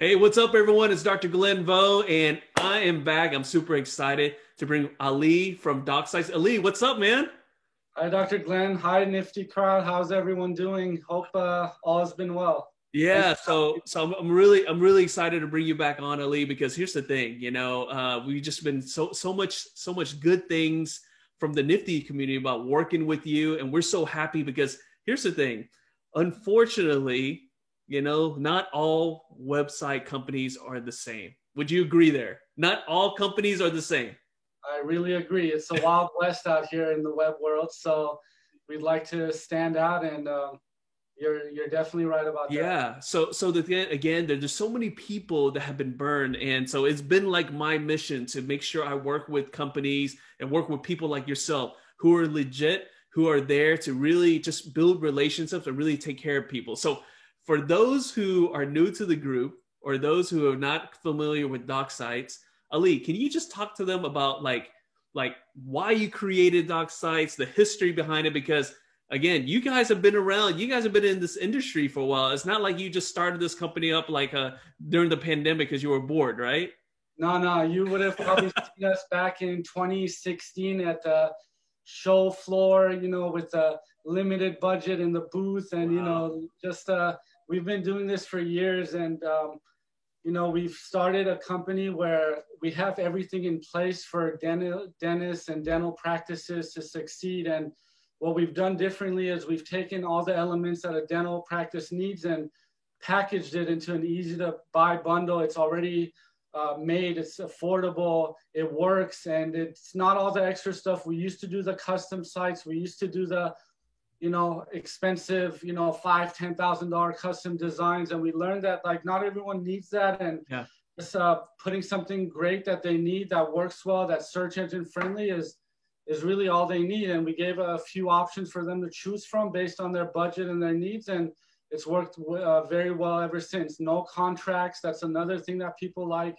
Hey, what's up, everyone? It's Dr. Glenn Vo, and I am back. I'm super excited to bring Ali from DocSites. Ali, what's up, man? Hi, Dr. Glenn. Hi, Nifty crowd. How's everyone doing? Hope all has been well. Thanks Yeah, for having so me. so I'm really excited to bring you back on, Ali, because here's the thing, we've just been so much good things from the Nifty community about working with you, and we're so happy because here's the thing, unfortunately, not all website companies are the same. Would you agree there? Not all companies are the same. I really agree. It's a wild west out here in the web world, so we'd like to stand out, and you're definitely right about that. Yeah. So the thing again, there's so many people that have been burned, and so it's been like my mission to make sure I work with companies and work with people like yourself who are legit, who are there to really just build relationships and really take care of people. So for those who are new to the group or those who are not familiar with doc sites, Ali, can you just talk to them about like why you created doc sites, the history behind it? Because again, you guys have been around, you guys have been in this industry for a while. It's not like you just started this company up during the pandemic because you were bored, right? No, no, you would have probably seen us back in 2016 at the show floor, with the limited budget in the booth, and Wow. just we've been doing this for years, and we've started a company where we have everything in place for dentists and dental practices to succeed. And what we've done differently is we've taken all the elements that a dental practice needs and packaged it into an easy to buy bundle. It's already made, it's affordable, it works, and it's not all the extra stuff. We used to do the custom sites, we used to do the expensive, $5,000, $10,000 custom designs. And we learned that like not everyone needs that. And Yeah. just putting something great that they need, that works well, that search engine friendly is really all they need. And we gave a few options for them to choose from based on their budget and their needs. And it's worked very well ever since. No contracts. That's another thing that people like.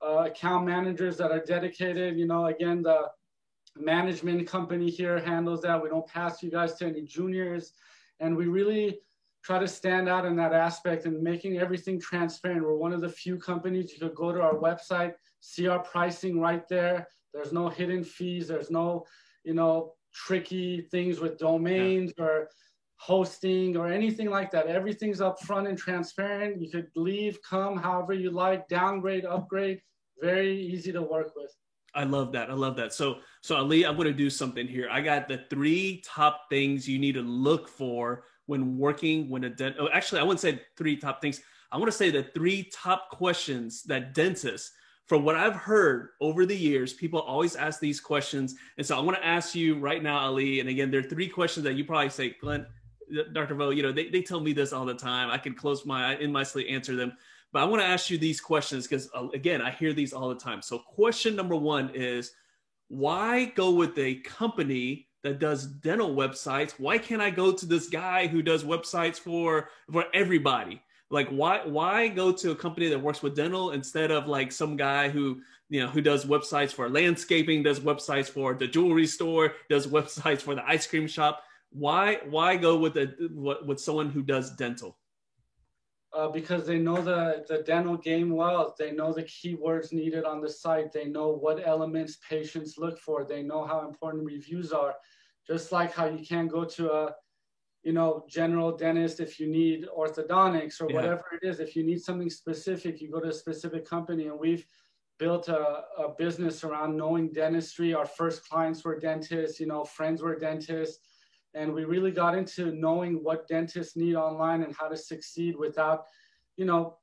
Account managers that are dedicated. Again, the management company here handles that. We don't pass you guys to any juniors. And we really try to stand out in that aspect and making everything transparent. We're one of the few companies you could go to our website, see our pricing right there. There's no hidden fees. There's no, tricky things with Yeah. domains or hosting or anything like that. Everything's upfront and transparent. You could leave, come however you like, downgrade, upgrade. Very easy to work with. I love that. I love that. So Ali, I'm going to do something here. I got the three top things you need to look for when working when a dent. Oh, actually, I wouldn't say three top things. I want to say the three top questions that dentists, from what I've heard over the years, people always ask these questions. And so I want to ask you right now, Ali. And again, there are three questions that you probably say, Glenn, Dr. Vo, they tell me this all the time. I can close my eye in my sleep, answer them. But I want to ask you these questions because, again, I hear these all the time. So, question number one is why go with a company that does dental websites? Why can't I go to this guy who does websites for everybody? Like, why go to a company that works with dental instead of like some guy who does websites for landscaping, does websites for the jewelry store, does websites for the ice cream shop? Why go with someone who does dental? Because they know the dental game well. They know the keywords needed on the site. They know what elements patients look for. They know how important reviews are. Just like how you can't go to a general dentist if you need orthodontics or Yeah. whatever it is. If you need something specific, you go to a specific company. And we've built a business around knowing dentistry. Our first clients were dentists, friends were dentists. And we really got into knowing what dentists need online and how to succeed without, you know,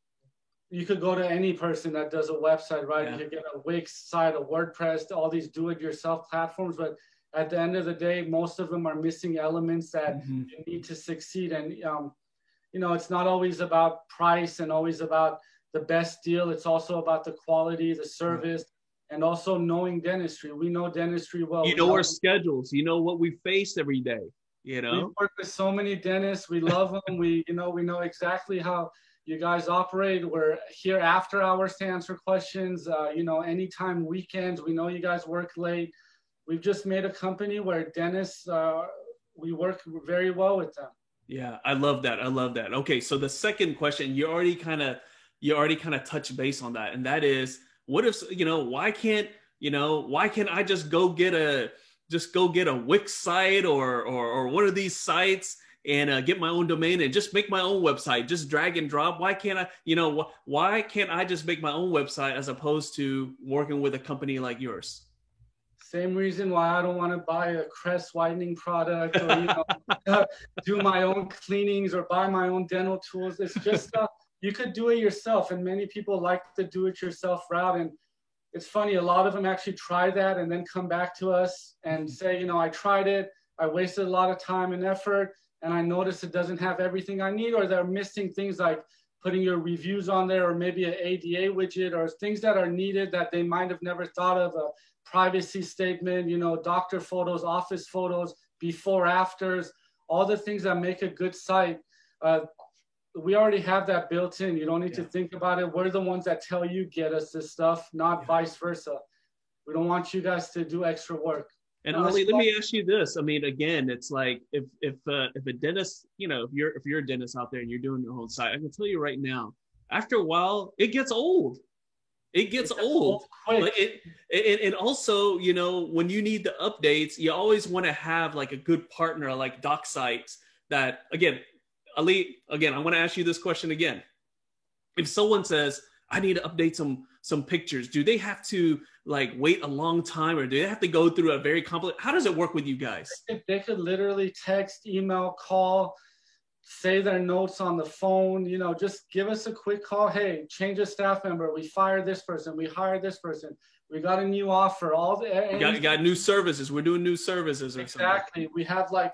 you could go to any person that does a website, right? You Yeah. could get a Wix site, a WordPress, all these do-it-yourself platforms. But at the end of the day, most of them are missing elements that Mhm. you need to succeed. And, it's not always about price and always about the best deal. It's also about the quality, the Yeah. service, and also knowing dentistry. We know dentistry well. You We know know our schedules. You know what we face every day. You we've know. worked with so many dentists. We love them. We know exactly how you guys operate. We're here after hours to answer questions. Anytime weekends. We know you guys work late. We've just made a company where dentists, we work very well with them. Yeah, I love that. I love that. Okay, so the second question, you already kind of you already kind of touched base on that. And that is, what if, why can't I just go get a Wix site or one of these sites and get my own domain and just make my own website, just drag and drop? Why can't I, why can't I just make my own website as opposed to working with a company like yours? Same reason why I don't want to buy a Crest whitening product or do my own cleanings or buy my own dental tools. It's just you could do it yourself, and many people like the do-it-yourself route. And it's funny, a lot of them actually try that and then come back to us and say, I tried it, I wasted a lot of time and effort, and I noticed it doesn't have everything I need, or they're missing things like putting your reviews on there, or maybe an ADA widget, or things that are needed that they might have never thought of. A privacy statement, doctor photos, office photos, before, afters, all the things that make a good site. We already have that built in. You don't need to think about it. We're the ones that tell you, get us this stuff, not vice versa. We don't want you guys to do extra work. And Ali, let me ask you this. I mean, again, it's like if a dentist, if you're a dentist out there and you're doing your own site, I can tell you right now, after a while, it gets old. It gets old. Quick. And also, when you need the updates, you always want to have like a good partner like DocSites that, again, Ali, I want to ask you this question again. If someone says, I need to update some pictures, do they have to like wait a long time, or do they have to go through a very complex? How does it work with you guys? They could literally text, email, call, say their notes on the phone, just give us a quick call. Hey, change a staff member. We fired this person. We hired this person. We got a new offer. Got new services. We're doing new services. Exactly. We have like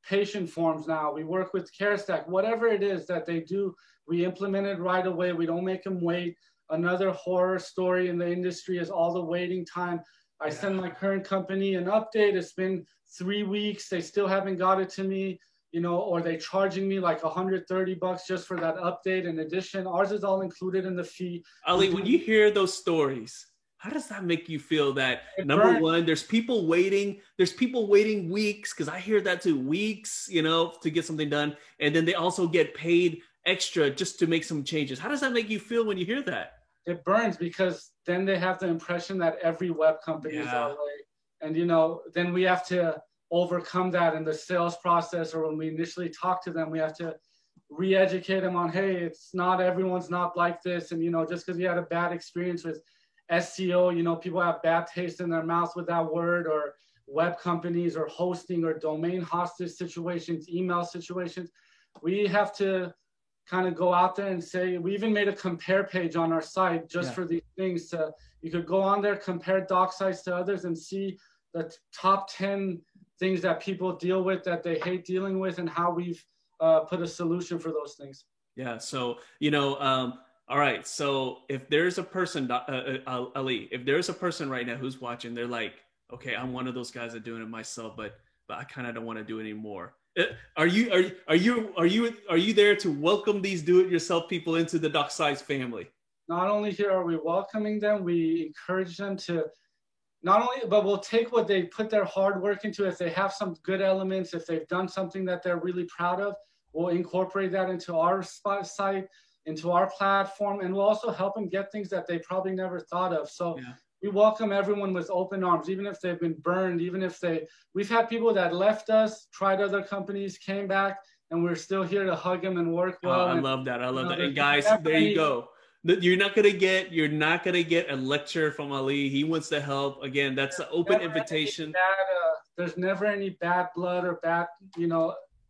patient forms now. We work with CareStack. Whatever it is that they do, we implement it right away. We don't make them wait. Another horror story in the industry is all the waiting time. I send my current company an update. It's been 3 weeks. They still haven't got it to me. Or they charging me like $130 just for that update. In addition, ours is all included in the fee. Ali, when you hear those stories, how does that make you feel? That number one, there's people waiting weeks, because I hear that too, weeks, to get something done. And then they also get paid extra just to make some changes. How does that make you feel when you hear that? It burns, because then they have the impression that every web company is our way. And, then we have to overcome that in the sales process, or when we initially talk to them, we have to re-educate them on, hey, everyone's not like this. And, just because you had a bad experience with SEO, people have bad taste in their mouth with that word, or web companies, or hosting, or domain hostage situations, email situations. We have to kind of go out there and say, we even made a compare page on our site just for these things. You could go on there, compare DocSites to others, and see the top 10 things that people deal with that they hate dealing with, and how we've put a solution for those things. Yeah. So, all right. So if there's a person, Ali, if there's a person right now who's watching, they're like, okay, I'm one of those guys that are doing it myself, but I kind of don't want to do it anymore. Are you there to welcome these do-it-yourself people into the DocSites family? Not only here are we welcoming them, we encourage them to but we'll take what they put their hard work into. If they have some good elements, if they've done something that they're really proud of, we'll incorporate that into our site, into our platform, and we'll also help them get things that they probably never thought of. So we welcome everyone with open arms, even if they've been burned, even if we've had people that left us, tried other companies, came back, and we're still here to hug them and work well. I love that. And guys, there you go. You're not gonna get a lecture from Ali. He wants to help. Again, that's an open invitation. There's never any bad blood or bad.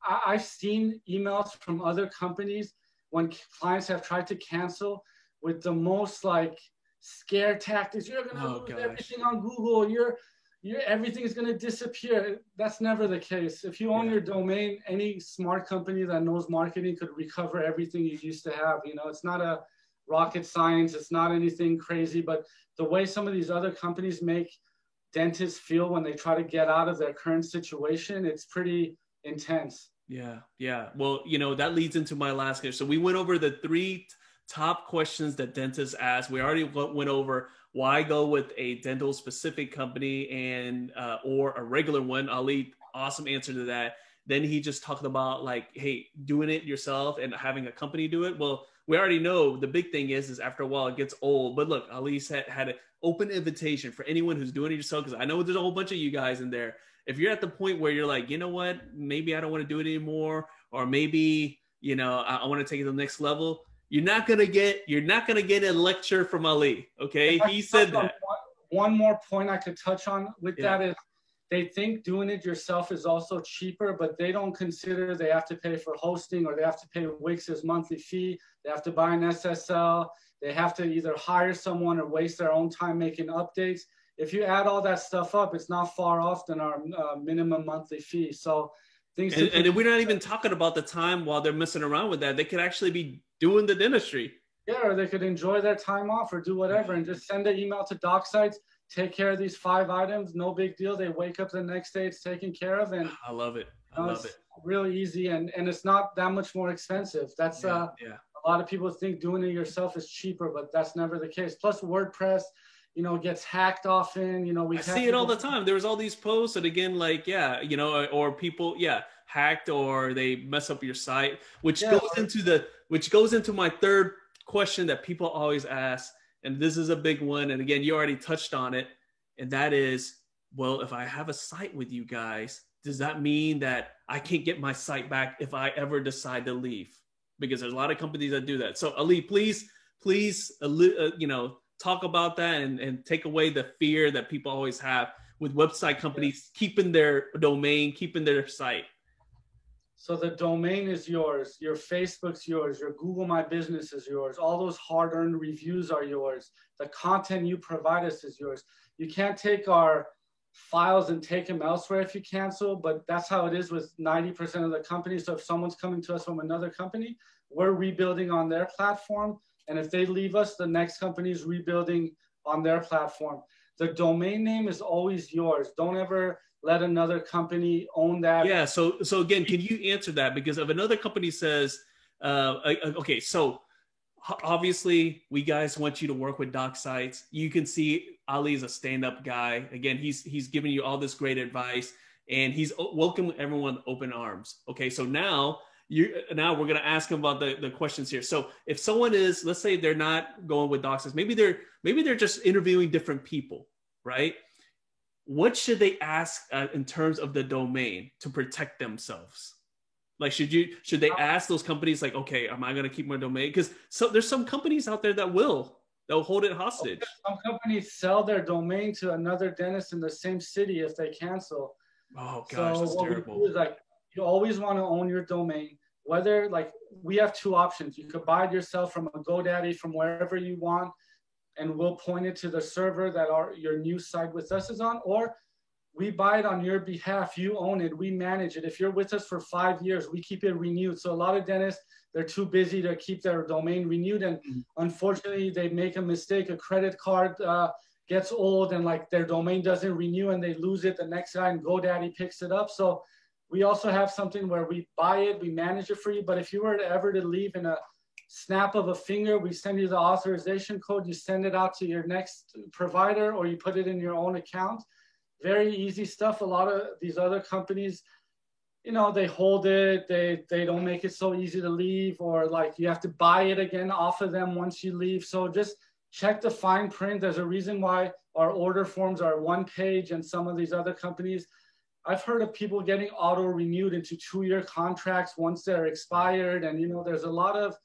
I've seen emails from other companies when clients have tried to cancel with the most like scare tactics. You're gonna lose everything on Google. Everything is gonna disappear. That's never the case. If you own your domain, any smart company that knows marketing could recover everything you used to have. It's not a rocket science. It's not anything crazy, but the way some of these other companies make dentists feel when they try to get out of their current situation, it's pretty intense. Yeah. Well, that leads into my last question. So we went over the 3 top questions that dentists ask. We already went over why go with a dental specific company and or a regular one. Ali, awesome answer to that. Then he just talked about like, hey, doing it yourself and having a company do it. Well, we already know the big thing is after a while it gets old. But look, Ali's had an open invitation for anyone who's doing it yourself, because I know there's a whole bunch of you guys in there. If you're at the point where you're like, you know what, maybe I don't want to do it anymore, or maybe, you know, I want to take it to the next level, you're not gonna get a lecture from Ali. Okay, he said that. One more point I could touch on with that is, they think doing it yourself is also cheaper, but they don't consider they have to pay for hosting, or they have to pay Wix's monthly fee. They have to buy an SSL. They have to either hire someone or waste their own time making updates. If you add all that stuff up, it's not far off than our minimum monthly fee. So and we're not even talking about the time while they're messing around with that. They could actually be doing the dentistry. Yeah, or they could enjoy their time off or do whatever and just send an email to DocSites. Take care of these 5 items, no big deal. They wake up the next day, it's taken care of, and I love it. I love it. Really easy, and it's not that much more expensive. That's a lot of people think doing it yourself is cheaper, but that's never the case. Plus WordPress, you know, gets hacked often. You know, I see it all the time. There's all these posts, and again, like, you know, or people, hacked, or they mess up your site, which goes into my third question that people always ask. And this is a big one. And again, you already touched on it. And that is, well, if I have a site with you guys, does that mean that I can't get my site back if I ever decide to leave? Because there's a lot of companies that do that. So Ali, please, you know, talk about that and take away the fear that people always have with website companies keeping their domain, keeping their site. So the domain is yours, your Facebook's yours, your Google My Business is yours, all those hard-earned reviews are yours, the content you provide us is yours. You can't take our files and take them elsewhere if you cancel, but that's how it is with 90% of the companies. So if someone's coming to us from another company, we're rebuilding on their platform, and if they leave us, the next company is rebuilding on their platform. The domain name is always yours. Don't ever let another company own that. Yeah. So again, can you answer that? Because if another company says, okay, so obviously we guys want you to work with DocSites. You can see Ali is a stand-up guy. Again, he's giving you all this great advice, and he's welcoming everyone with open arms. Okay. So now we're going to ask him about the questions here. So if someone is, let's say they're not going with DocSites, maybe they're just interviewing different people, right? What should they ask in terms of the domain to protect themselves? Like, should they ask those companies, like, okay, am I going to keep my domain? Because there's some companies out there they'll hold it hostage. Some companies sell their domain to another dentist in the same city if they cancel. Oh gosh, that's terrible. We do is, like, you always want to own your domain. Whether, like, we have 2 options. You could buy it yourself from a GoDaddy, from wherever you want, and we'll point it to the server that your new site with us is on, or we buy it on your behalf. You own it. We manage it. If you're with us for 5 years, we keep it renewed. So a lot of dentists, they're too busy to keep their domain renewed. And unfortunately, they make a mistake. A credit card gets old, and like their domain doesn't renew, and they lose it the next guy, and GoDaddy picks it up. So we also have something where we buy it, we manage it for you. But if you were ever to leave in a snap of a finger, we send you the authorization code, you send it out to your next provider, or you put it in your own account. Very easy stuff. A lot of these other companies, you know, they hold it, they don't make it so easy to leave, or like you have to buy it again off of them once you leave. So just check the fine print. There's a reason why our order forms are 1 page, and some of these other companies, I've heard of people getting auto renewed into 2-year contracts once they're expired. And, you know, there's a lot of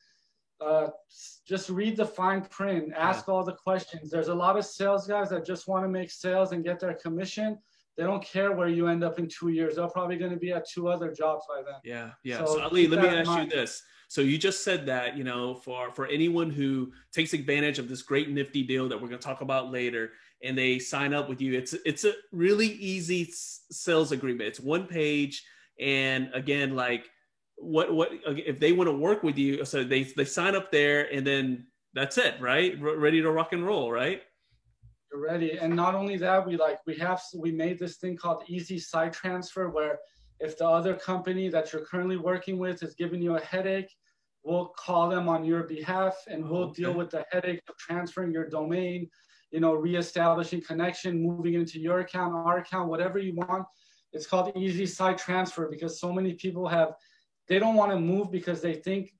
just read the fine print, ask all the questions. There's a lot of sales guys that just want to make sales and get their commission. They don't care where you end up in 2 years. They're probably going to be at 2 other jobs by then. Yeah. So Ali, let me ask you this. So you just said that, you know, for anyone who takes advantage of this great nifty deal that we're going to talk about later, and they sign up with you, it's a really easy sales agreement. It's 1 page. And again, like, what if they want to work with you? So they sign up there, and then that's it, right? Ready to rock and roll, right? You're ready. And not only that, we made this thing called Easy Site Transfer, where if the other company that you're currently working with is giving you a headache, we'll call them on your behalf, and we'll deal with the headache of transferring your domain, you know, reestablishing connection, moving into your account, our account, whatever you want. It's called Easy Site Transfer, because so many people have they don't want to move because they think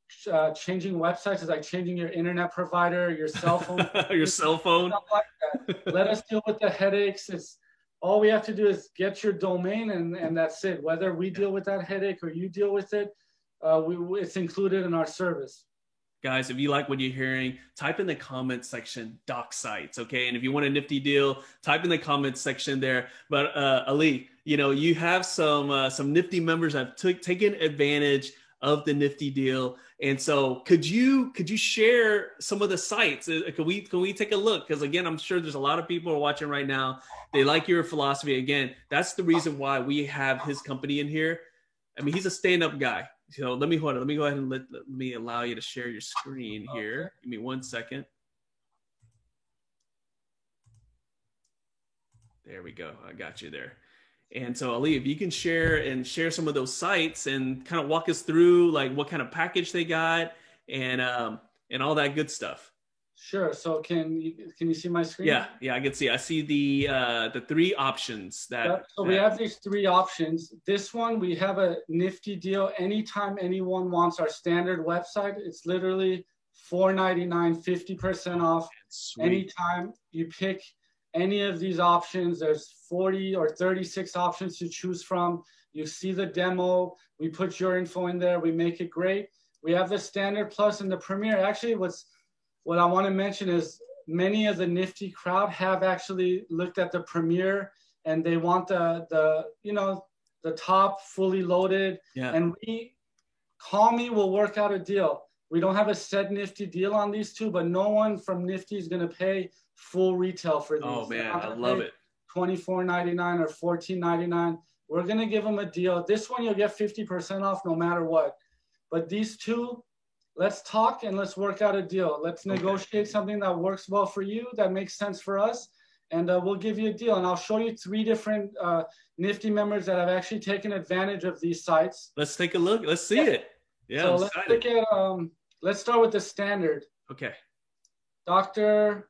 changing websites is like changing your internet provider, your cell phone. Your cell phone. Like that. Let us deal with the headaches. It's all we have to do is get your domain, and that's it. Whether we deal with that headache or you deal with it, it's included in our service. Guys, if you like what you're hearing, type in the comment section, doc sites, okay? And if you want a nifty deal, type in the comment section there. But Ali, you know, you have some nifty members that have taken advantage of the nifty deal. And so could you share some of the sites? Can we take a look? Because again, I'm sure there's a lot of people who are watching right now. They like your philosophy. Again, that's the reason why we have his company in here. I mean, he's a stand-up guy. So let me go ahead and let me allow you to share your screen here. Give me 1 second. There we go. I got you there. And so Ali, if you can share some of those sites and kind of walk us through like what kind of package they got and all that good stuff. Sure. So can you see my screen? Yeah, I can see. I see the three options we have these three options. This one, we have a nifty deal. Anytime anyone wants our standard website, it's literally $4.99, 50% off. Sweet. Anytime you pick any of these options, there's 40 or 36 options to choose from. You see the demo. We put your info in there. We make it great. We have the standard plus and the premier. Actually, what I want to mention is many of the nifty crowd have actually looked at the premier and they want the top fully loaded. Yeah. And Call Me will work out a deal. We don't have a set nifty deal on these two, but no one from Nifty is going to pay full retail for these. Oh man, I love it. $24.99 or $14.99. We're going to give them a deal. This one you'll get 50% off no matter what. But these two, let's talk and let's work out a deal. Let's negotiate something that works well for you, that makes sense for us, and we'll give you a deal. And I'll show you three different Nifty members that have actually taken advantage of these sites. Let's take a look. Let's see it. Yeah, so let's look at, let's start with the standard. Okay. Dr.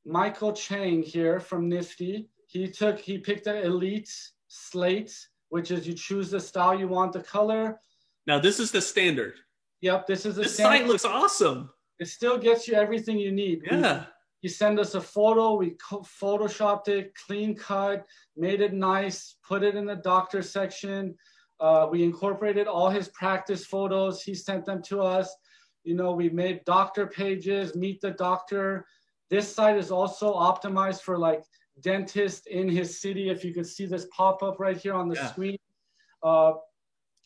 Michael Chang here from Nifty. He picked the Elite Slate, which is you choose the style you want, the color. Now this is the standard. Yep, this is the this standard. Site looks awesome. It still gets you everything you need. Yeah. You send us a photo, we photoshopped it, clean cut, made it nice, put it in the doctor section. We incorporated all his practice photos. He sent them to us. You know, we made doctor pages, meet the doctor. This site is also optimized for like dentist in his city. If you could see this pop up right here on the screen.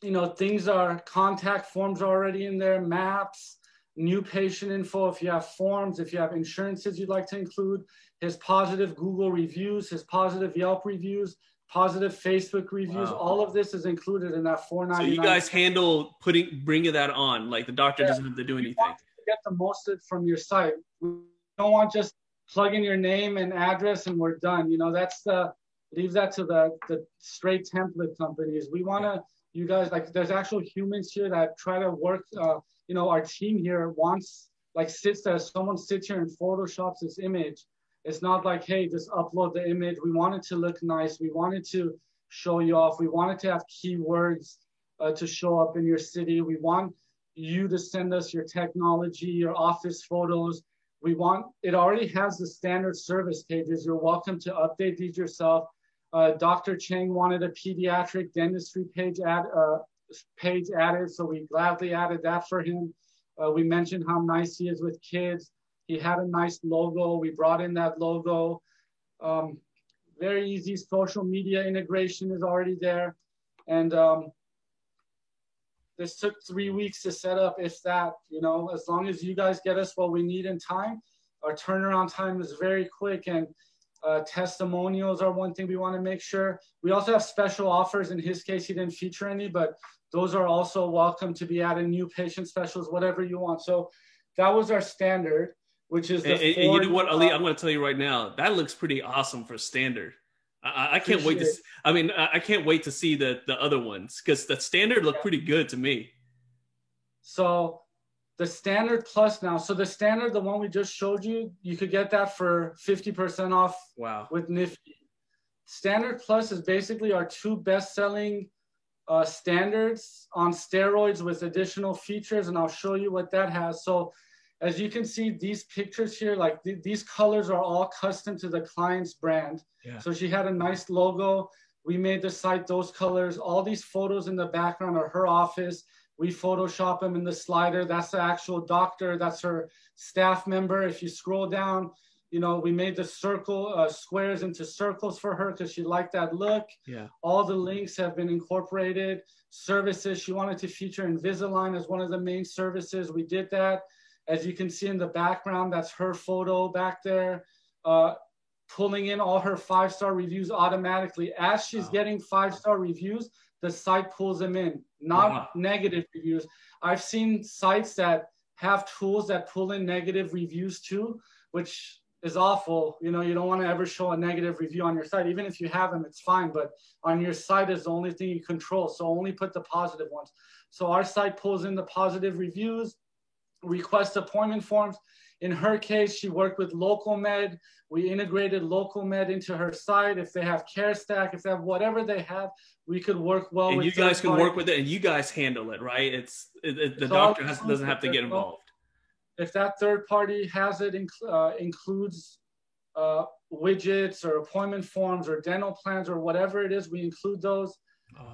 You know, contact forms are already in there, maps, new patient info. If you have forms, if you have insurances you'd like to include, his positive Google reviews, his positive Yelp reviews, positive Facebook reviews. Wow. All of this is included in that $4.99. So you guys handle bringing that on, like the doctor doesn't have to do anything. Want to get the most of it from your site. We don't want just plug in your name and address and we're done. You know, leave that to the straight template companies. We want to, you guys, like there's actual humans here that try to work, you know, our team here someone sits here and photoshops this image. It's not like, hey, just upload the image. We want it to look nice. We wanted to show you off. We wanted to have keywords to show up in your city. We want you to send us your technology, your office photos. It already has the standard service pages. You're welcome to update these yourself. Dr. Chang wanted a pediatric dentistry page added, so we gladly added that for him. We mentioned how nice he is with kids. He had a nice logo. We brought in that logo. Very easy social media integration is already there. And this took 3 weeks to set up, if that, you know, as long as you guys get us what we need in time, our turnaround time is very quick. And testimonials are one thing we want to make sure. We also have special offers. In his case, he didn't feature any, but those are also welcome to be added, new patient specials, whatever you want. So that was our standard, which is and you know what, Ali, I'm going to tell you right now, that looks pretty awesome for standard. I can't wait to. I can't wait to see the other ones because the standard looked pretty good to me. So the standard plus now. So the standard, the one we just showed you, you could get that for 50% off. Wow. With Nifty. Standard plus is basically our two best-selling standards on steroids with additional features, and I'll show you what that has. So as you can see, these pictures here, like these colors are all custom to the client's brand. Yeah. So she had a nice logo. We made the site those colors. All these photos in the background are her office. We Photoshop them in the slider. That's the actual doctor. That's her staff member. If you scroll down, you know, we made the squares into circles for her because she liked that look. Yeah. All the links have been incorporated. Services, she wanted to feature Invisalign as one of the main services. We did that. As you can see in the background, that's her photo back there, pulling in all her 5-star reviews automatically. As she's getting 5-star reviews, the site pulls them in, not negative reviews. I've seen sites that have tools that pull in negative reviews too, which is awful. You know, you don't want to ever show a negative review on your site. Even if you have them, it's fine, but on your site is the only thing you control. So only put the positive ones. So our site pulls in the positive reviews, request appointment forms. In her case, she worked with LocalMed. We integrated LocalMed into her site. If they have CareStack, if they have whatever they have, we could work well with. And you guys can work with it, and you guys handle it, right? The doctor doesn't have to get involved. If that third party has it, includes widgets or appointment forms or dental plans or whatever it is, we include those.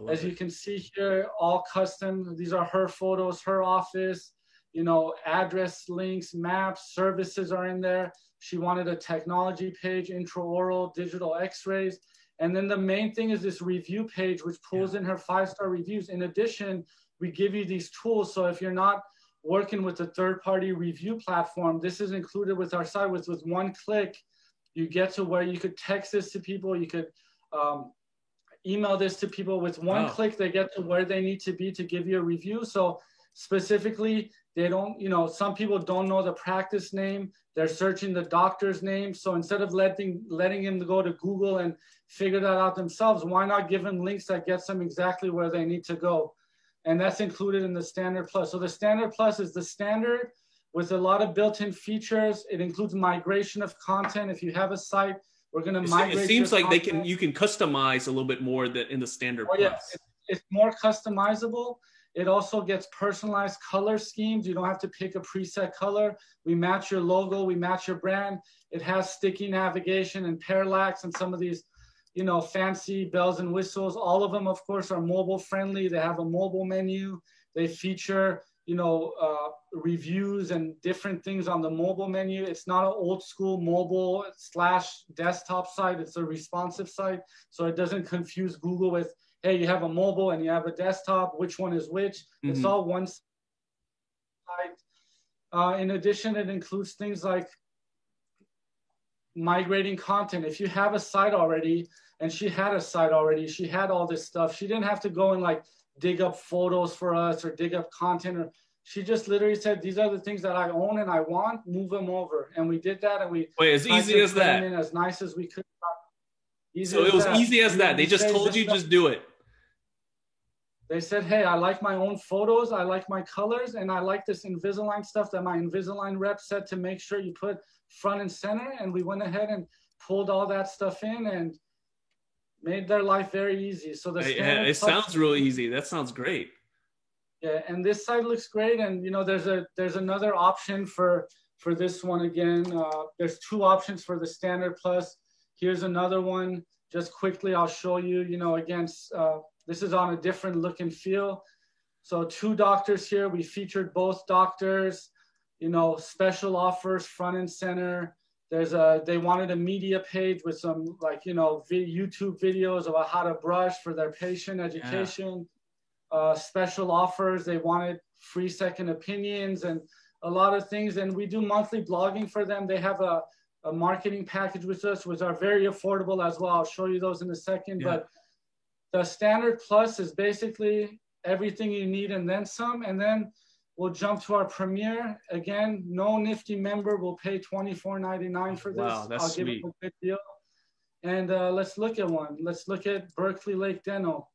As you can see here, all custom. These are her photos, her office. You know, address links, maps, services are in there. She wanted a technology page, intraoral, digital x-rays. And then the main thing is this review page, which pulls in her 5-star reviews. In addition, we give you these tools. So if you're not working with a third-party review platform, this is included with our site. With one click, you get to where you could text this to people. You could email this to people. With one click, they get to where they need to be to give you a review. So specifically, they don't, you know, some people don't know the practice name. They're searching the doctor's name. So instead of letting them go to Google and figure that out themselves, why not give them links that gets them exactly where they need to go? And that's included in the Standard Plus. So the Standard Plus is the standard with a lot of built-in features. It includes migration of content. If you have a site, we're going to migrate. It seems like you can customize a little bit more in the Standard Plus. Yeah, it's more customizable. It also gets personalized color schemes. You don't have to pick a preset color. We match your logo, we match your brand. It has sticky navigation and parallax and some of these, you know, fancy bells and whistles. All of them, of course, are mobile friendly. They have a mobile menu. They feature, you know, reviews and different things on the mobile menu. It's not an old school mobile / desktop site. It's a responsive site. So it doesn't confuse Google with, hey, you have a mobile and you have a desktop, which one is which? Mm-hmm. It's all one site. In addition, it includes things like migrating content. If you have a site already, and she had a site already, she had all this stuff. She didn't have to go and like dig up photos for us or dig up content. Or she just literally said, these are the things that I own and I want, move them over. And we did that, and we as easy as that. in as nice as we could. So it was easy as that. They just told you, just do it. They said, hey, I like my own photos, I like my colors, and I like this Invisalign stuff that my Invisalign rep said to make sure you put front and center. And we went ahead and pulled all that stuff in and made their life very easy. So it sounds real easy. That sounds great. Yeah, and this site looks great. And you know, there's another option for this one again. There's 2 options for the Standard Plus. Here's another one. Just quickly, I'll show you. You know, against. This is on a different look and feel. So 2 doctors here. We featured both doctors, you know, special offers, front and center. They wanted a media page with some like, you know, YouTube videos about how to brush for their patient education. Special offers. They wanted free second opinions and a lot of things. And we do monthly blogging for them. They have a marketing package with us, which are very affordable as well. I'll show you those in a second. Yeah. But the Standard Plus is basically everything you need and then some. And then we'll jump to our Premier. Again, no Nifty member will pay $24.99 for this. Wow, that's I'll give sweet. it a good deal. And let's look at one. Let's look at Berkeley Lake Dental.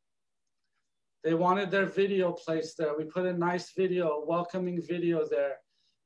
They wanted their video placed there. We put a nice video, a welcoming video there.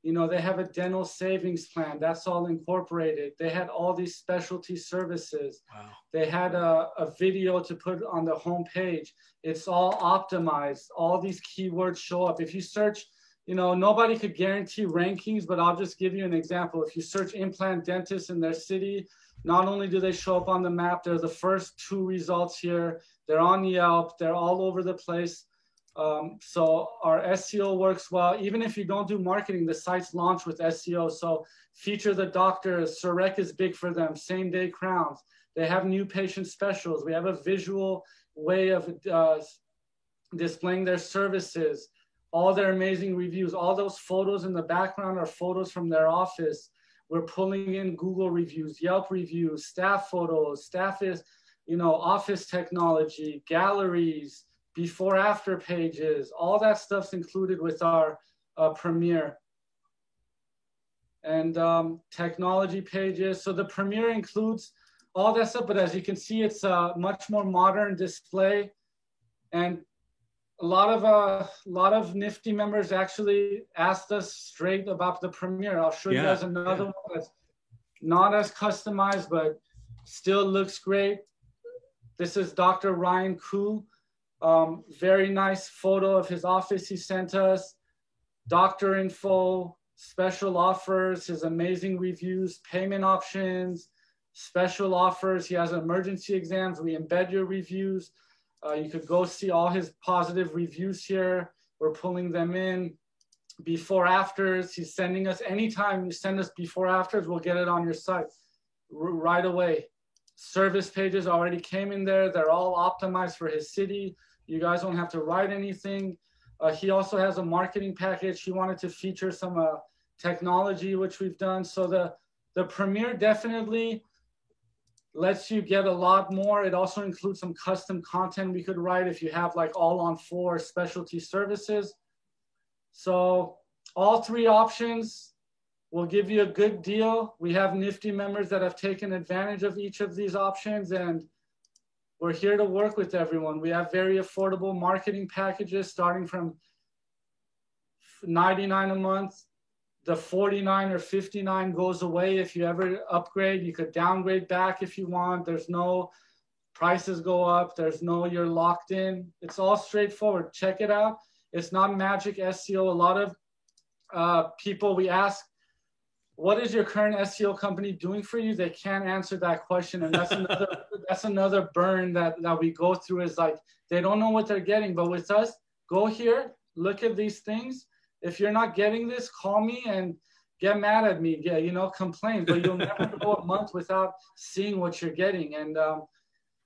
You know, they have a dental savings plan. That's all incorporated. They had all these specialty services. Wow. They had a video to put on the homepage. It's all optimized. All these keywords show up. If you search, you know, nobody could guarantee rankings, but I'll just give you an example. If you search implant dentists in their city, not only do they show up on the map, they're the first 2 results here. They're on Yelp. They're all over the place. So our SEO works well. Even if you don't do marketing, the sites launch with SEO. So feature the doctors. Surrec is big for them. Same day crowns. They have new patient specials. We have a visual way of displaying their services, all their amazing reviews. All those photos in the background are photos from their office. We're pulling in Google reviews, Yelp reviews, staff photos, staff is, you know, office technology, galleries, before after pages, all that stuff's included with our Premier. And technology pages. So the Premier includes all that stuff, but as you can see, it's a much more modern display. And a lot of Nifty members actually asked us straight about the Premier. I'll show you guys another one that's not as customized, but still looks great. This is Dr. Ryan Koo. Very nice photo of his office he sent us. Doctor info, special offers, his amazing reviews, payment options, special offers. He has emergency exams. We embed your reviews. You could go see all his positive reviews here. We're pulling them in. Before afters, he's sending us, anytime you send us before afters, we'll get it on your site right away. Service pages already came in there. They're all optimized for his city. You guys don't have to write anything. He also has a marketing package. He wanted to feature some technology, which we've done. So the Premier definitely lets you get a lot more. It also includes some custom content we could write if you have like all on 4 specialty services. So all 3 options will give you a good deal. We have Nifty members that have taken advantage of each of these options, and we're here to work with everyone. We have very affordable marketing packages starting from $99 a month. The $49 or $59 goes away if you ever upgrade. You could downgrade back if you want. There's no prices go up. There's no you're locked in. It's all straightforward. Check it out. It's not magic SEO. A lot of people we ask, what is your current SEO company doing for you? They can't answer that question. And that's another burn that we go through, is like, they don't know what they're getting. But with us, go here, look at these things. If you're not getting this, call me and get mad at me, complain. But you'll never go a month without seeing what you're getting. And,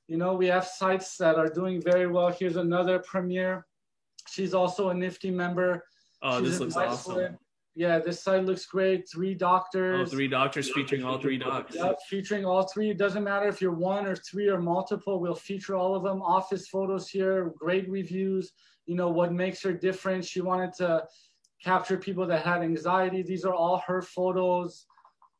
we have sites that are doing very well. Here's another Premier. She's also a Nifty member. Oh, this looks awesome. Yeah, this site looks great. 3 doctors. Oh, 3 doctors featuring all 3 docs. Yeah, featuring all 3. It doesn't matter if you're 1 or 3 or multiple. We'll feature all of them. Office photos here, great reviews. What makes her different. She wanted to capture people that had anxiety. These are all her photos.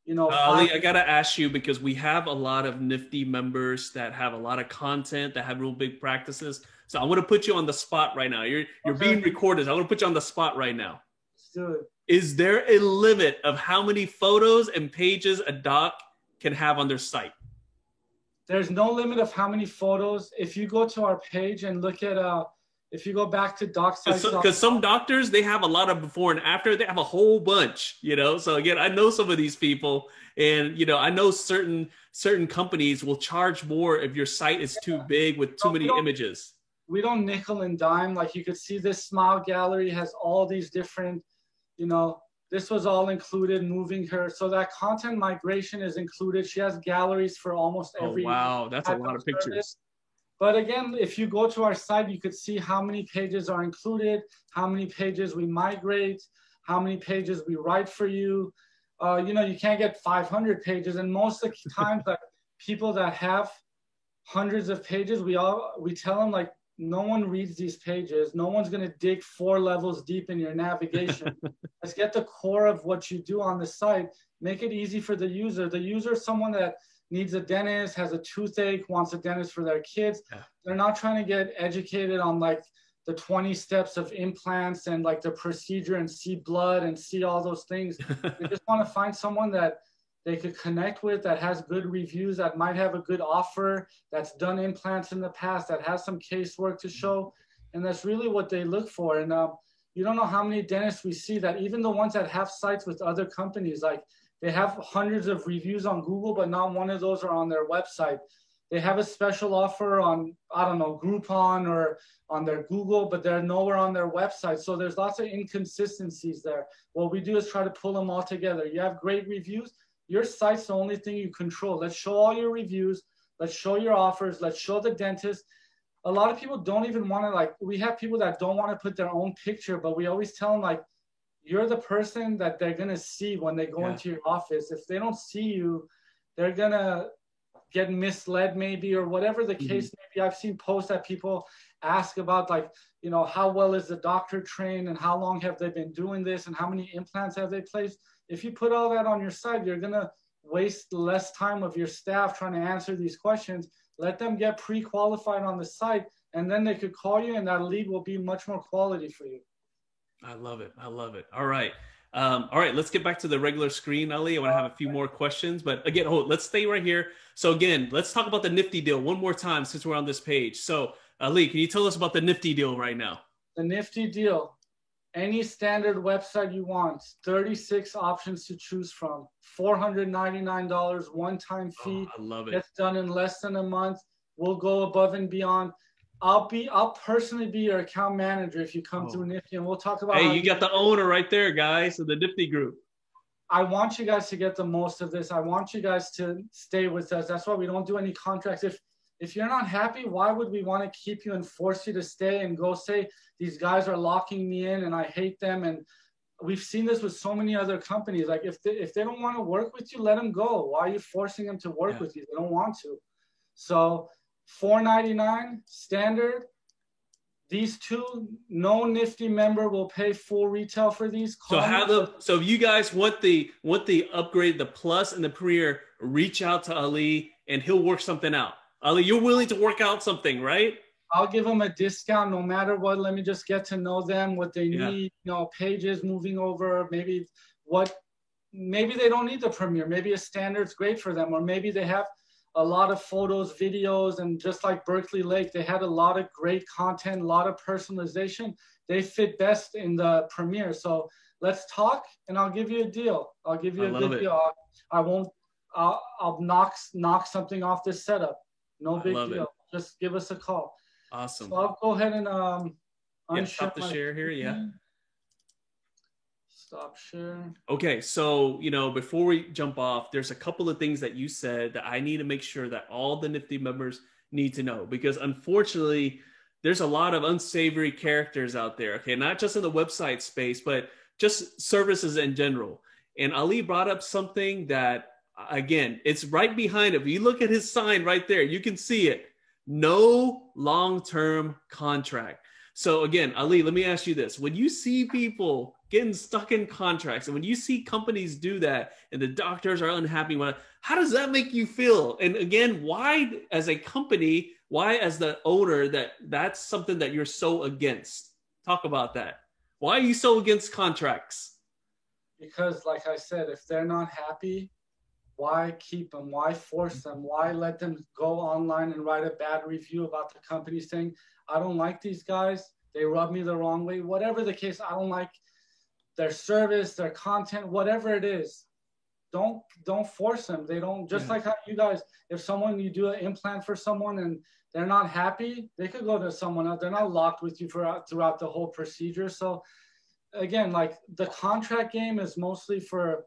Ali, I gotta ask you, because we have a lot of Nifty members that have a lot of content, that have real big practices. So I want to put you on the spot right now. You're being recorded. I want to put you on the spot right now. Let's do it. Is there a limit of how many photos and pages a doc can have on their site? There's no limit of how many photos. If you go to our page and look at, if you go back to DocSites. Because some doctors, they have a lot of before and after. They have a whole bunch, So again, I know some of these people, and I know certain companies will charge more if your site is too big with too many images. We don't nickel and dime. Like, you could see this Smile Gallery has all these different, this was all included, moving her. So that content migration is included. She has galleries for almost every. Oh, wow. That's a lot of pictures. Service. But again, if you go to our site, you could see how many pages are included, how many pages we migrate, how many pages we write for you. You can't get 500 pages. And most of the times, like, people that have hundreds of pages, we tell them, like, no one reads these pages. No one's going to dig 4 levels deep in your navigation. Let's get the core of what you do on the site. Make it easy for the user. The user is someone that needs a dentist, has a toothache, wants a dentist for their kids. Yeah. They're not trying to get educated on, like, the 20 steps of implants and like the procedure and see blood and see all those things. They just want to find someone that they could connect with, that has good reviews, that might have a good offer, that's done implants in the past, that has some casework to show. And that's really what they look for. And you don't know how many dentists we see that even the ones that have sites with other companies, like they have hundreds of reviews on Google, but not one of those are on their website. They have a special offer on, I don't know, Groupon or on their Google, but they're nowhere on their website. So there's lots of inconsistencies there. What we do is try to pull them all together. You have great reviews. Your site's the only thing you control. Let's show all your reviews. Let's show your offers. Let's show the dentist. A lot of people don't even want to, like, we have people that don't want to put their own picture, but we always tell them, like, you're the person that they're going to see when they go into your office. If they don't see you, they're going to get misled maybe, or whatever the case may be. I've seen posts that people ask about, like, you know, how well is the doctor trained and how long have they been doing this and how many implants have they placed? If you put all that on your site, you're going to waste less time of your staff trying to answer these questions. Let them get pre-qualified on the site, and then they could call you, and that lead will be much more quality for you. I love it. I love it. All right. All right, let's get back to the regular screen, Ali. I want to have a few more questions, but again, let's stay right here. So again, let's talk about the Nifty deal one more time since we're on this page. So Ali, can you tell us about the Nifty deal right now? The Nifty deal, any standard website you want, 36 options to choose from, $499 one-time fee. I love it. Gets done in less than a month. We'll go above and beyond. I'll personally be your account manager if you come through Nifty, and we'll talk about. Hey, you got the owner right there, guys, of the Nifty group. I want you guys to get the most of this. I want you guys to stay with us. That's why we don't do any contracts. If you're not happy, why would we want to keep you and force you to stay and go say these guys are locking me in and I hate them? And we've seen this with so many other companies. Like if they don't want to work with you, let them go. Why are you forcing them to work with you? They don't want to. So $499 standard. These two, no Nifty member will pay full retail for these. So if you guys want the upgrade, the Plus and the Premier, reach out to Ali and he'll work something out. Ali, you're willing to work out something, right? I'll give them a discount no matter what. Let me just get to know them, what they need, you know, pages moving over, maybe they don't need the Premier. Maybe a standard's great for them, or maybe they have a lot of photos, videos, and just like Berkeley Lake, they had a lot of great content, a lot of personalization. They fit best in the Premier. So let's talk, and I'll give you a deal. I'll give you a good deal. I'll knock something off this setup. No big deal. Just give us a call. Awesome. So I'll go ahead and stop the share here. Yeah. Stop share. Okay, so before we jump off, there's a couple of things that you said that I need to make sure that all the Nifty members need to know, because unfortunately, there's a lot of unsavory characters out there. Okay, not just in the website space, but just services in general. And Ali brought up something that, again, it's right behind it. If you look at his sign right there, you can see it. No long-term contract. So again, Ali, let me ask you this. When you see people getting stuck in contracts, and when you see companies do that and the doctors are unhappy, how does that make you feel? And again, why as a company, why as the owner that's something that you're so against? Talk about that. Why are you so against contracts? Because like I said, if they're not happy, why keep them? Why force them? Why let them go online and write a bad review about the company saying, I don't like these guys, they rub me the wrong way, whatever the case, I don't like their service, their content, whatever it is. Don't force them. They don't, just like how you guys, if you do an implant for someone and they're not happy, they could go to someone else. They're not locked with you throughout the whole procedure. So again, like the contract game is mostly for,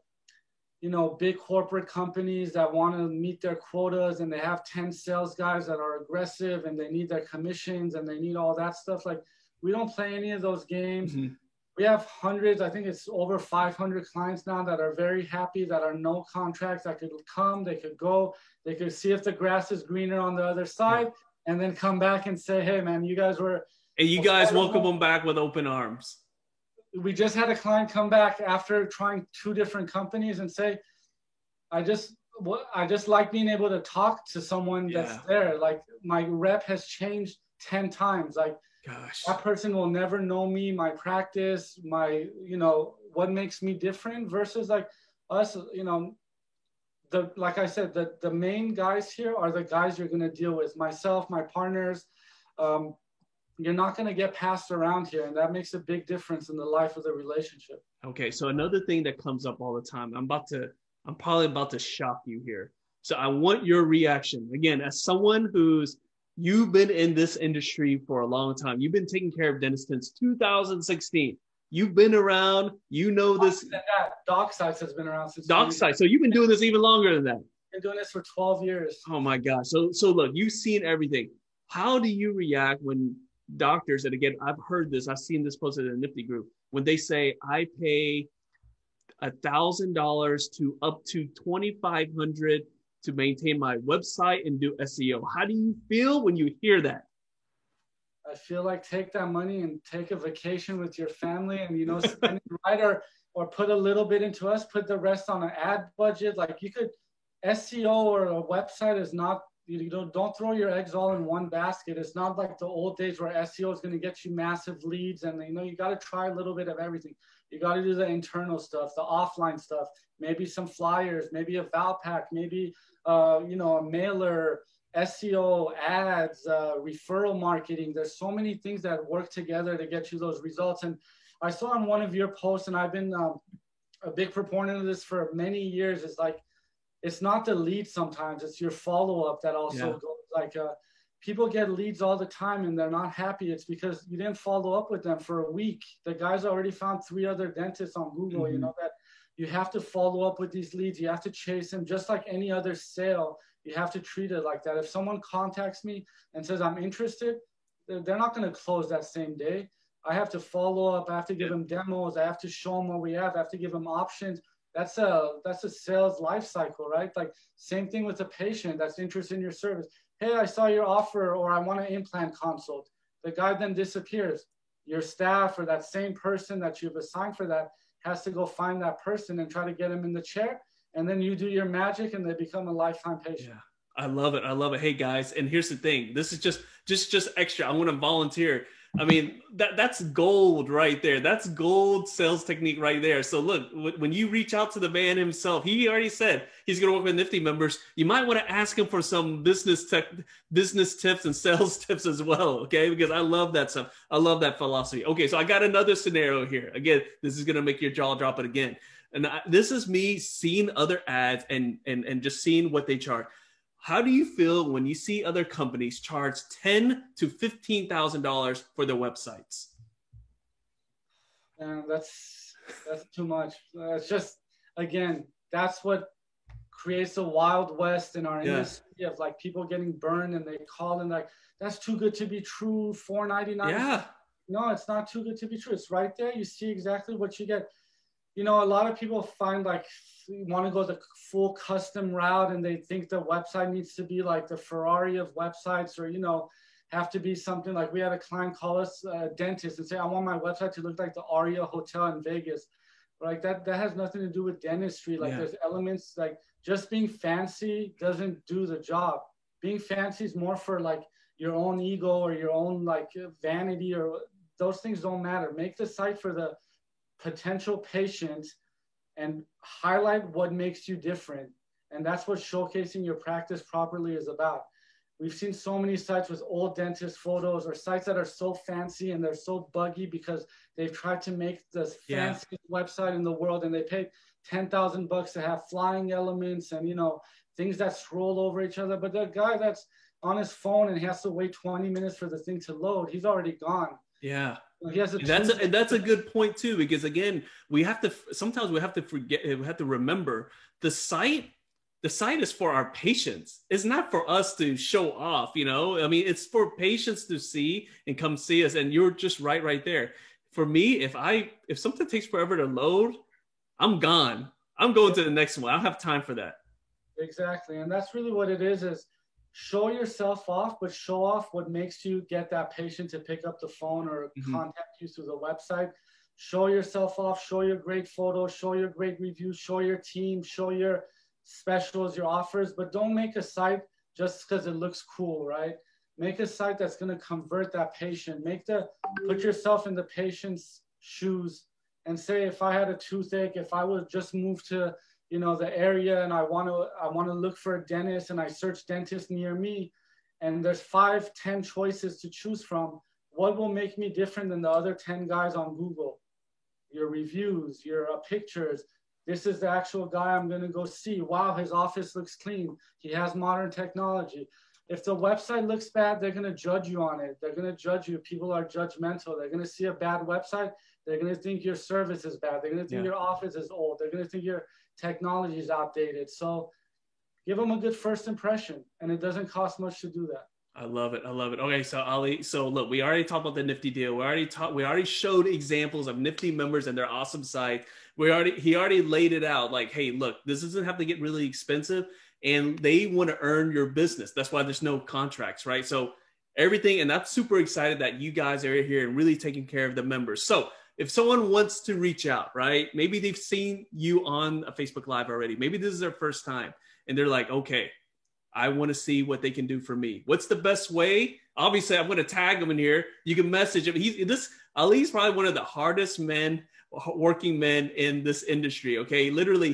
big corporate companies that want to meet their quotas, and they have 10 sales guys that are aggressive and they need their commissions and they need all that stuff. Like, we don't play any of those games. Mm-hmm. We have hundreds, I think it's over 500 clients now that are very happy, that are no contracts, that could come, they could go, they could see if the grass is greener on the other side, and then come back and say, hey man, you guys were. And you guys welcome them back with open arms. We just had a client come back after trying 2 different companies and say, I just like being able to talk to someone that's there. Like, my rep has changed 10 times. Like, Gosh. That person will never know me, my practice, my, you know, what makes me different versus like us, you know, like I said, the main guys here are the guys you're going to deal with. Myself, my partners, you're not going to get passed around here. And that makes a big difference in the life of the relationship. Okay. So another thing that comes up all the time, I'm probably about to shock you here. So I want your reaction. Again, as someone you've been in this industry for a long time. You've been taking care of dentists since 2016. You've been around, you know this. DocSites has been around since DocSites. So you've been doing this even longer than that. I've been doing this for 12 years. Oh my gosh. So look, you've seen everything. How do you react when doctors, and again, I've heard this, I've seen this posted in the Nifty group, when they say, I pay $1,000 to up to $2,500 to maintain my website and do SEO. How do you feel when you hear that? I feel like take that money and take a vacation with your family and, you know, spend it right, or put a little bit into us, put the rest on an ad budget. Like you could, SEO or a website is not, you don't throw your eggs all in one basket. It's not like the old days where SEO is going to get you massive leads. And, you know, you got to try a little bit of everything. You got to do the internal stuff, the offline stuff, maybe some flyers, maybe a Valpak, maybe, you know, a mailer, SEO, ads, referral marketing. There's so many things that work together to get you those results. And I saw on one of your posts, and I've been a big proponent of this for many years, is like, it's not the lead sometimes, it's your follow-up that also goes like, people get leads all the time and they're not happy. It's because you didn't follow up with them for a week. The guy's already found 3 other dentists on Google, you know, that you have to follow up with these leads. You have to chase them just like any other sale. You have to treat it like that. If someone contacts me and says, I'm interested, they're not going to close that same day. I have to follow up. I have to give them demos. I have to show them what we have. I have to give them options. That's a sales life cycle, right? Like same thing with a patient that's interested in your service. Hey, I saw your offer, or I want an implant consult. The guy then disappears. Your staff or that same person that you've assigned for that has to go find that person and try to get him in the chair. And then you do your magic and they become a lifetime patient. Yeah, I love it. I love it. Hey guys, and here's the thing. This is just extra. I want to volunteer. I mean, that's gold right there. That's gold sales technique right there. So look, when you reach out to the man himself, he already said he's going to work with Nifty members. You might want to ask him for some business tips and sales tips as well. Okay. Because I love that stuff. I love that philosophy. Okay. So I got another scenario here. Again, this is going to make your jaw drop it again. And this is me seeing other ads and just seeing what they charge. How do you feel when you see other companies charge $10,000 to $15,000 for their websites? That's too much. It's just, again, that's what creates a wild west in our industry of like people getting burned and they call and like, that's too good to be true, $4.99. Yeah. No, it's not too good to be true. It's right there. You see exactly what you get. You know, a lot of people find like want to go the full custom route and they think the website needs to be like the Ferrari of websites, or, you know, have to be something like, we had a client call us a dentist and say, I want my website to look like the Aria Hotel in Vegas. Like that has nothing to do with dentistry. Like there's elements like just being fancy doesn't do the job. Being fancy is more for like your own ego or your own like vanity, or those things don't matter. Make the site for the potential patient and highlight what makes you different. And that's what showcasing your practice properly is about. We've seen so many sites with old dentist photos or sites that are so fancy and they're so buggy because they've tried to make the fanciest website in the world and they paid $10,000 to have flying elements and, you know, things that scroll over each other. But the guy that's on his phone and he has to wait 20 minutes for the thing to load, he's already gone. Yeah. And that's a good point too, because again, sometimes we have to remember the site is for our patients. It's not for us to show off, you know. I mean, it's for patients to see and come see us. And you're just right there. For me, if something takes forever to load, I'm gone. I'm going to the next one. I don't have time for that. Exactly. And that's really what it is show yourself off, but show off what makes you get that patient to pick up the phone or contact you through the website. Show yourself off, show your great photos, show your great reviews, show your team, show your specials, your offers, but don't make a site just because it looks cool, right? Make a site that's going to convert that patient. Put yourself in the patient's shoes and say, if I had a toothache, if I would just move to, you know, the area and I want to look for a dentist and I search dentist near me and there's 5, 10 choices to choose from, what will make me different than the other 10 guys on Google? Your reviews, your pictures. This is the actual guy I'm going to go see. Wow, his office looks clean. He has modern technology. If the website looks bad, they're going to judge you on it. They're going to judge you. People are judgmental. They're going to see a bad website. They're going to think your service is bad. They're going to think your office is old. They're going to think your technology is outdated. So give them a good first impression, and it doesn't cost much to do that. I love it. I love it. Okay, so Ali, so look, we already talked about the Nifty deal. We already showed examples of Nifty members and their awesome site. He already laid it out like, hey, look, this doesn't have to get really expensive, and they want to earn your business. That's why there's no contracts, right? So everything, and I'm super excited that you guys are here and really taking care of the members. So if someone wants to reach out, right? Maybe they've seen you on a Facebook Live already. Maybe this is their first time, and they're like, okay, I want to see what they can do for me. What's the best way? Obviously, I'm going to tag him in here. You can message him. Ali's probably one of the hardest working men in this industry. Okay. Literally,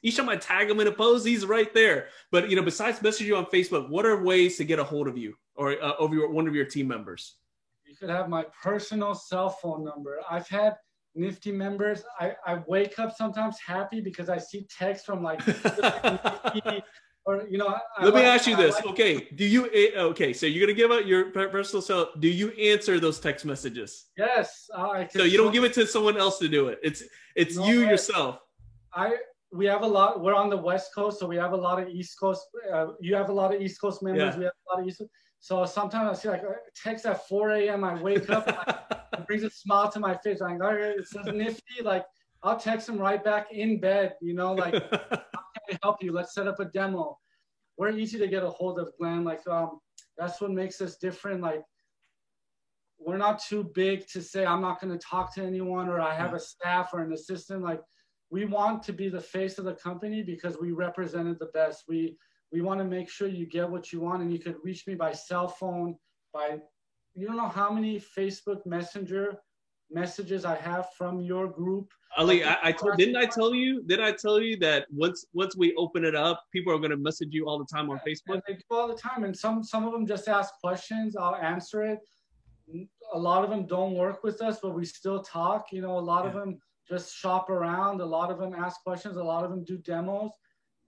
each time I tag him in a post, he's right there. But, you know, besides messaging you on Facebook, what are ways to get a hold of you or one of your team members? You could have my personal cell phone number. I've had Nifty members. I wake up sometimes happy because I see texts from like, or, you know, let me ask you this. Okay. So you're going to give out your personal cell. Do you answer those text messages? Yes. So you don't give it to someone else to do it. It's you yourself. We have a lot. We're on the West Coast, so we have a lot of East Coast. You have a lot of East Coast members. Yeah. We have a lot of East Coast. So sometimes I see like a text at 4 a.m. I wake up, it brings a smile to my face. I'm like, it says Nifty. Like, I'll text him right back in bed, you know, like, how can we help you? Let's set up a demo. We're easy to get a hold of, Glenn. Like, that's what makes us different. Like, we're not too big to say, I'm not going to talk to anyone, or I have a staff or an assistant. Like, we want to be the face of the company because we represented the best. We want to make sure you get what you want, and you could reach me by cell phone, you don't know how many Facebook Messenger messages I have from your group. Ali, didn't I tell you that once we open it up, people are going to message you all the time on Facebook? And they do all the time, and some of them just ask questions. I'll answer it. A lot of them don't work with us, but we still talk. You know, a lot of them just shop around. A lot of them ask questions. A lot of them do demos.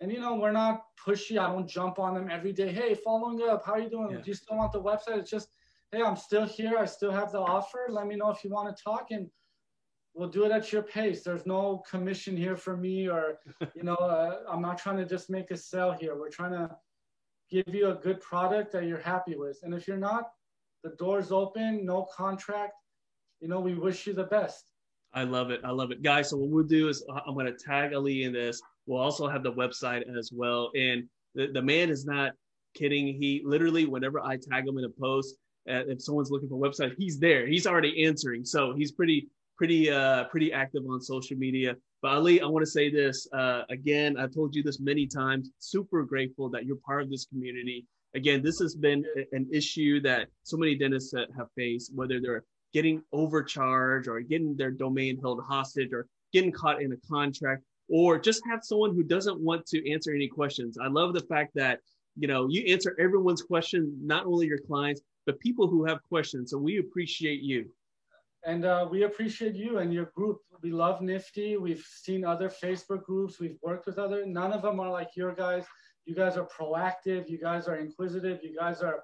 And, you know, we're not pushy. I don't jump on them every day. Hey, following up. How are you doing? Do you still want the website? It's just, hey, I'm still here. I still have the offer. Let me know if you want to talk, and we'll do it at your pace. There's no commission here for me, or, you know, I'm not trying to just make a sale here. We're trying to give you a good product that you're happy with. And if you're not, the door's open, no contract. You know, we wish you the best. I love it. I love it. Guys, so what we'll do is I'm going to tag Ali in this. We'll also have the website as well. And the man is not kidding. He literally, whenever I tag him in a post, if someone's looking for a website, he's there. He's already answering. So he's pretty active on social media. But Ali, I want to say this again. I've told you this many times. Super grateful that you're part of this community. Again, this has been an issue that so many dentists have faced, whether they're getting overcharged or getting their domain held hostage or getting caught in a contract, or just have someone who doesn't want to answer any questions. I love the fact that, you know, you answer everyone's question, not only your clients, but people who have questions. So we appreciate you. And we appreciate you and your group. We love Nifty. We've seen other Facebook groups. We've worked with none of them are like your guys. You guys are proactive. You guys are inquisitive. You guys are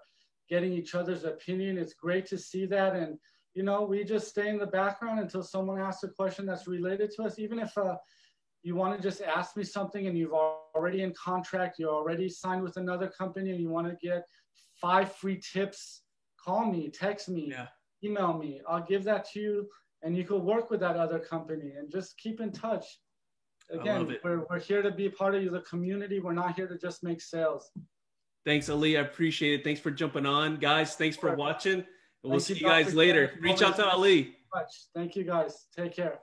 getting each other's opinion. It's great to see that. And, you know, we just stay in the background until someone asks a question that's related to us. Even if you want to just ask me something and you've already in contract, you're already signed with another company, and you want to get 5 free tips, call me, text me, email me. I'll give that to you, and you can work with that other company and just keep in touch. Again, we're here to be a part of the community. We're not here to just make sales. Thanks, Ali. I appreciate it. Thanks for jumping on. Guys, thanks for watching. And we'll see you guys later. Reach out to Ali. Thank you, guys. Take care.